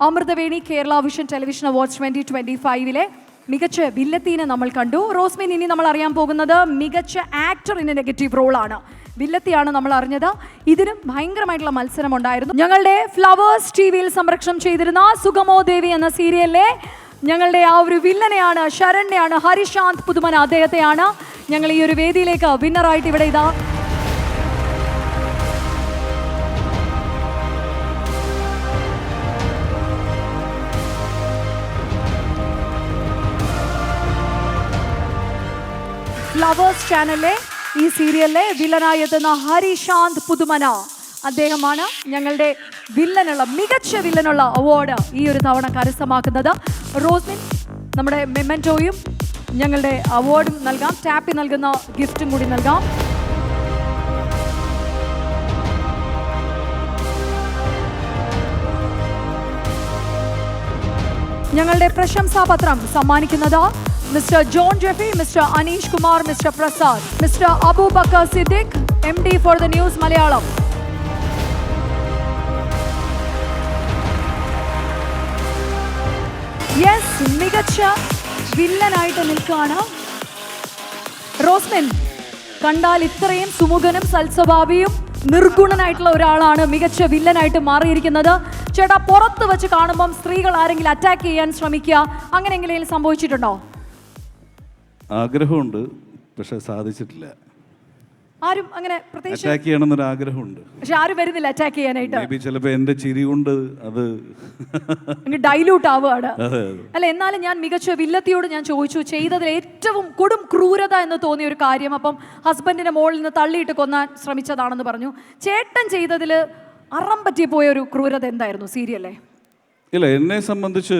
Amruthaveni Kerala vision television awards 2025 മികച്ച വില്ലത്തീനെ നമ്മൾ കണ്ടു. റോസ്മിൻ, ഇനി നമ്മൾ അറിയാൻ പോകുന്നത് മികച്ച ആക്ടറിന് നെഗറ്റീവ് റോളാണ്. വില്ലത്തിയാണ് നമ്മൾ അറിഞ്ഞത്. ഇതിനും ഭയങ്കരമായിട്ടുള്ള മത്സരം ഉണ്ടായിരുന്നു. ഞങ്ങളുടെ ഫ്ലവേഴ്സ് ടിവിയിൽ സംപ്രേഷണം ചെയ്തിരുന്ന സുഗമോ ദേവി എന്ന സീരിയലിലെ ഞങ്ങളുടെ ആ ഒരു വില്ലനെയാണ്, ശരണ്യാണ്, ഹരിശാന്ത് പുതുമന അദ്ദേഹത്തെയാണ് ഞങ്ങൾ ഈ ഒരു വേദിയിലേക്ക് വിന്നറായിട്ട് ഇവിടെ ഇതാ ഫ്ലവേഴ്സ് ചാനലിലെ ഈ സീരിയലിലെ വില്ലനായി എത്തുന്ന ഹരിശാന്ത് പുതുമന അദ്ദേഹമാണ് ഞങ്ങളുടെ മികച്ച വില്ലനുള്ള അവാർഡ് ഈ ഒരു തവണ കരസ്ഥമാക്കുന്നത്. റോസ്മിൻ, നമ്മുടെ മെമന്റോയും ഞങ്ങളുടെ അവാർഡും നൽകാം, ടാപ്പി നൽകുന്ന ഗിഫ്റ്റും കൂടി നൽകാം. ഞങ്ങളുടെ പ്രശംസാപത്രം സമ്മാനിക്കുന്നത് Mr John Jeffy, Mr Aneesh Kumar, Mr Prasad, Mr Aboobacker Siddique, MD for the news Malayalam. Yes, മികച്ച വില്ലനായിട്ട് നിൽക്കുകയാണ് റോസ്മിൻ. കണ്ടാൽ ഇത്രയും സുമുഖനും സൽസ്വഭാവിയും നിർഗുണനായിട്ടുള്ള ഒരാളാണ് മികച്ച വില്ലനായിട്ട് മാറിയിരിക്കുന്നത്. ചേട്ടാ, പുറത്ത് വെച്ച് കാണുമ്പം സ്ത്രീകൾ ആരെങ്കിലും അറ്റാക്ക് ചെയ്യാൻ ശ്രമിക്കുക, അങ്ങനെ എങ്ങനെയും സംഭവിച്ചിട്ടുണ്ടോ? ആഗ്രഹമുണ്ട്, പക്ഷെ സാധിച്ചിട്ടില്ല. ആരും അങ്ങനെ പ്രത്യേകിച്ച് അറ്റാക്ക് ചെയ്യണമെന്നൊരു ആഗ്രഹമുണ്ട്, പക്ഷെ ആരും വരുന്നില്ല അറ്റാക്ക് ചെയ്യാനായിട്ട്. ചിലപ്പോൾ എന്റെ ചിരി കൊണ്ട് അത് ഡൈല്യൂട്ട് ആവുകയാണ്. അല്ല, എന്നാലും ഞാൻ മികച്ച വില്ലത്തിയോട് ഞാൻ ചോദിച്ചു, ചെയ്തതിൽ ഏറ്റവും കൊടും ക്രൂരത എന്ന് തോന്നിയ ഒരു കാര്യം. അപ്പം ഹസ്ബൻഡിന്റെ മോളിൽ നിന്ന് തള്ളിയിട്ട് കൊല്ലാൻ ശ്രമിച്ചതാണെന്ന് പറഞ്ഞു. ചേട്ടൻ ചെയ്തതിൽ അറം പറ്റിപ്പോയ ഒരു ക്രൂരത എന്തായിരുന്നു സീരിയല്ലേ? ഇല്ല, എന്നെ സംബന്ധിച്ച്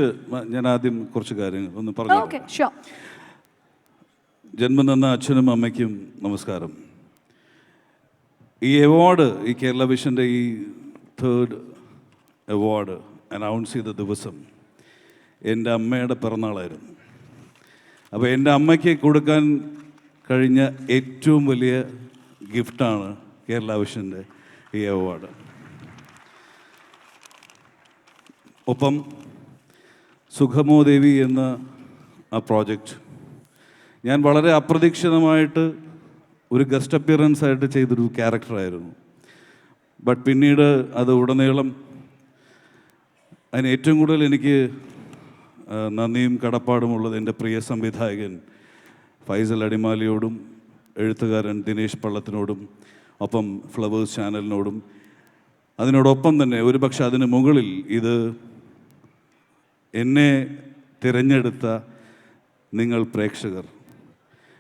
ഞാൻ ആദ്യം കുറച്ച് കാര്യങ്ങൾ ഒന്ന് പറഞ്ഞു. Okay, sure. ജന്മം തന്ന അച്ഛനും അമ്മയ്ക്കും നമസ്കാരം. ഈ അവാർഡ്, ഈ കേരള വിഷൻ്റെ ഈ 3rd അവാർഡ് അനൗൺസ് ചെയ്ത ദിവസം എൻ്റെ അമ്മയുടെ പിറന്നാളായിരുന്നു. അപ്പോൾ എൻ്റെ അമ്മയ്ക്ക് കൊടുക്കാൻ കഴിഞ്ഞ ഏറ്റവും വലിയ ഗിഫ്റ്റാണ് കേരള വിഷൻ്റെ ഈ അവാർഡ്. ഒപ്പം സുഗമോ ദേവി എന്ന ആ പ്രോജക്റ്റ് ഞാൻ വളരെ അപ്രതീക്ഷിതമായിട്ട് ഒരു ഗസ്റ്റ് അപ്പിയറൻസ് ആയിട്ട് ചെയ്തൊരു ക്യാരക്ടറായിരുന്നു. ബട്ട് പിന്നീട് അത് ഉടനീളം അതിന് ഏറ്റവും കൂടുതൽ എനിക്ക് നന്ദിയും കടപ്പാടുമുള്ളത് എൻ്റെ പ്രിയ സംവിധായകൻ ഫൈസൽ അടിമാലിയോടും എഴുത്തുകാരൻ ദിനേശ് പള്ളത്തിനോടും ഒപ്പം ഫ്ലവേഴ്സ് ചാനലിനോടും. അതിനോടൊപ്പം തന്നെ ഒരുപക്ഷെ അതിന് മുകളിൽ ഇത് എന്നെ തിരഞ്ഞെടുത്ത നിങ്ങൾ പ്രേക്ഷകർ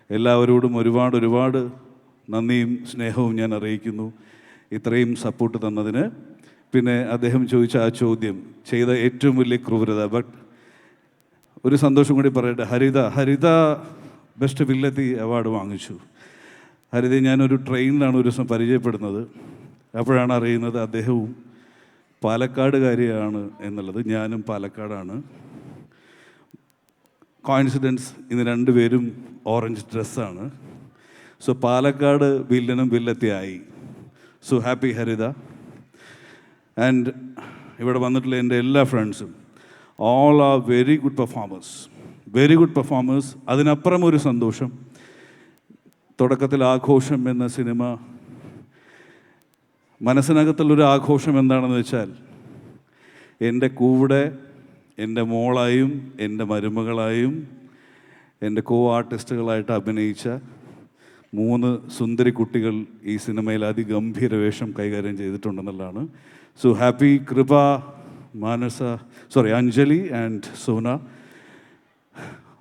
എല്ലാവരോടും ഒരുപാട് നന്ദിയും സ്നേഹവും ഞാൻ അറിയിക്കുന്നു, ഇത്രയും സപ്പോർട്ട് തന്നതിന്. പിന്നെ അദ്ദേഹം ചോദിച്ച ആ ചോദ്യം, ചെയ്ത ഏറ്റവും വലിയ ക്രൂരത. ബട്ട് ഒരു സന്തോഷം കൂടി പറയട്ടെ, ഹരിത ബെസ്റ്റ് വില്ലത്തി അവാർഡ് വാങ്ങിച്ചു. ഹരിതയെ ഞാനൊരു ട്രെയിനിലാണ് ഒരു ദിവസം പരിചയപ്പെടുന്നത്. അപ്പോഴാണ് അറിയുന്നത് അദ്ദേഹവും പാലക്കാടുകാരിയാണ് എന്നുള്ളത്. ഞാനും പാലക്കാടാണ്. കോയിൻസിഡൻസ്, ഇന്ന് രണ്ടുപേരും ഓറഞ്ച് ഡ്രസ്സാണ്. സോ പാലക്കാട് വില്ലനും വില്ലത്തിയായി. So happy Haritha. ആൻഡ് ഇവിടെ വന്നിട്ടുള്ള എൻ്റെ എല്ലാ ഫ്രണ്ട്സും all are very good performers. അതിനപ്പുറം ഒരു സന്തോഷം, തുടക്കത്തിൽ ആഘോഷം എന്ന സിനിമ മനസ്സിനകത്തുള്ളൊരു ആഘോഷം എന്താണെന്ന് വെച്ചാൽ എൻ്റെ കൂടെ എൻ്റെ മോളായും എൻ്റെ മരുമകളായും എൻ്റെ ആർട്ടിസ്റ്റുകളായിട്ട് അഭിനയിച്ച 3 സുന്ദരി കുട്ടികൾ ഈ സിനിമയിൽ അതിഗംഭീര വേഷം കൈകാര്യം ചെയ്തിട്ടുണ്ടെന്നുള്ളതാണ്. സോ ഹാപ്പി കൃപ, അഞ്ജലി ആൻഡ് സോന.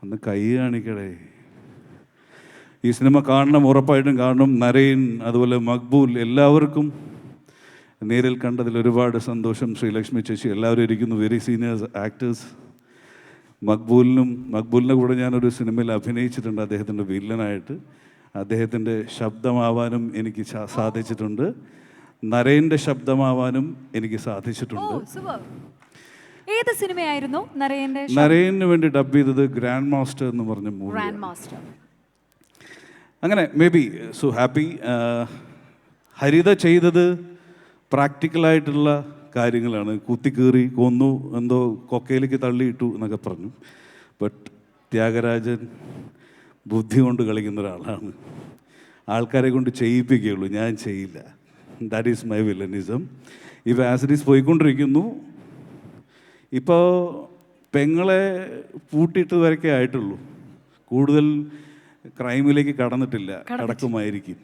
ഒന്ന് കൈ കാണിക്കടേ. ഈ സിനിമ കാണണം, ഉറപ്പായിട്ടും കാണണം. നരയൻ, അതുപോലെ മക്ബൂൽ, എല്ലാവർക്കും നേരിൽ കണ്ടതിൽ ഒരുപാട് സന്തോഷം. ശ്രീലക്ഷ്മി ചേച്ചി, എല്ലാവരും ഇരിക്കുന്നു, വെരി സീനിയർ ആക്ടേഴ്സ്. മക്ബൂലിൻ്റെ കൂടെ ഞാനൊരു സിനിമയിൽ അഭിനയിച്ചിട്ടുണ്ട്, അദ്ദേഹത്തിൻ്റെ വില്ലനായിട്ട്. അദ്ദേഹത്തിൻ്റെ ശബ്ദമാവാനും എനിക്ക് സാധിച്ചിട്ടുണ്ട്, നരേൻ്റെ ശബ്ദമാവാനും എനിക്ക് സാധിച്ചിട്ടുണ്ട്. ഏത് സിനിമയായിരുന്നു നരേന് വേണ്ടി ഡബ് ചെയ്തത്? ഗ്രാൻഡ് മാസ്റ്റർ എന്ന് പറഞ്ഞ മൂവി. അങ്ങനെ maybe. So happy. Haritha ചെയ്തത് പ്രാക്ടിക്കലായിട്ടുള്ള കാര്യങ്ങളാണ്. കുത്തിക്കീറി കൊന്നു, എന്തോ കൊക്കയിലേക്ക് തള്ളിയിട്ടു എന്നൊക്കെ പറഞ്ഞു. ബട്ട് ത്യാഗരാജൻ ബുദ്ധി കൊണ്ട് കളിക്കുന്ന ഒരാളാണ്. ആൾക്കാരെ കൊണ്ട് ചെയ്യിപ്പിക്കുകയുള്ളൂ, ഞാൻ ചെയ്യില്ല. That is my villainism. ഇപ്പോൾ ആസിഡീസ് പോയിക്കൊണ്ടിരിക്കുന്നു. ഇപ്പോൾ പെങ്ങളെ പൂട്ടിയിട്ട് വരയ്ക്കേ ആയിട്ടുള്ളൂ, കൂടുതൽ ക്രൈമിലേക്ക് കടന്നിട്ടില്ല, കടക്കുമായിരിക്കും.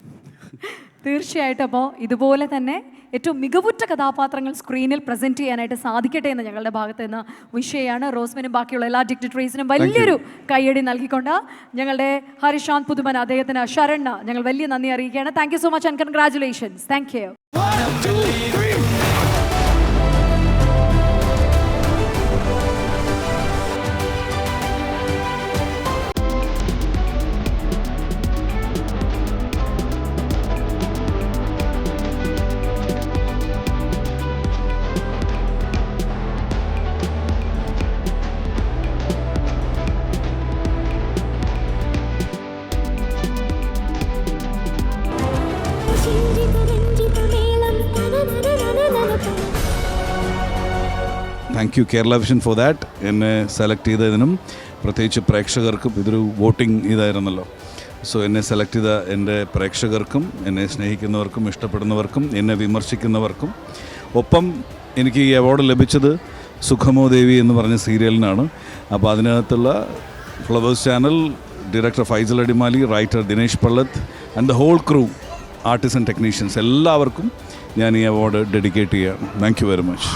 തീർച്ചയായിട്ടും. അപ്പോൾ ഇതുപോലെ തന്നെ ഏറ്റവും മികവുറ്റ കഥാപാത്രങ്ങൾ സ്ക്രീനിൽ പ്രസന്റ് ചെയ്യാനായിട്ട് സാധിക്കട്ടെ എന്ന് ഞങ്ങളുടെ ഭാഗത്ത് നിന്ന് വിഷയമാണ്. റോസ്മിനും ബാക്കിയുള്ള എല്ലാ ഡിക്റ്റേറ്ററീസിനും വലിയൊരു കയ്യടി നൽകിക്കൊണ്ട് ഞങ്ങളുടെ ഹരിശാന്ത് പുതുമൻ, അദ്ദേഹത്തിന് ശരൺ ഞങ്ങൾ വലിയ നന്ദി അറിയിക്കുകയാണ്. Thank you so much and congratulations. Thank you. Thank you Kerala vision for that. എന്നെ സെലക്ട് ചെയ്തതിനും പ്രത്യേകിച്ച് പ്രേക്ഷകർക്കും, ഇതൊരു വോട്ടിംഗ് ഇതായിരുന്നല്ലോ. സോ എന്നെ സെലക്ട് ചെയ്ത എൻ്റെ പ്രേക്ഷകർക്കും, എന്നെ സ്നേഹിക്കുന്നവർക്കും, ഇഷ്ടപ്പെടുന്നവർക്കും, എന്നെ വിമർശിക്കുന്നവർക്കും, ഒപ്പം എനിക്ക് ഈ അവാർഡ് ലഭിച്ചത് സുഖമോ ദേവി എന്ന് പറഞ്ഞ സീരിയലിനാണ്. അപ്പോൾ അതിനകത്തുള്ള Flowers channel director Faisal Adimali, writer Dinesh Pallath and the whole crew, artist and technicians, എല്ലാവർക്കും ഞാൻ ഈ അവാർഡ് ഡെഡിക്കേറ്റ് ചെയ്യുകയാണ്. Thank you very much.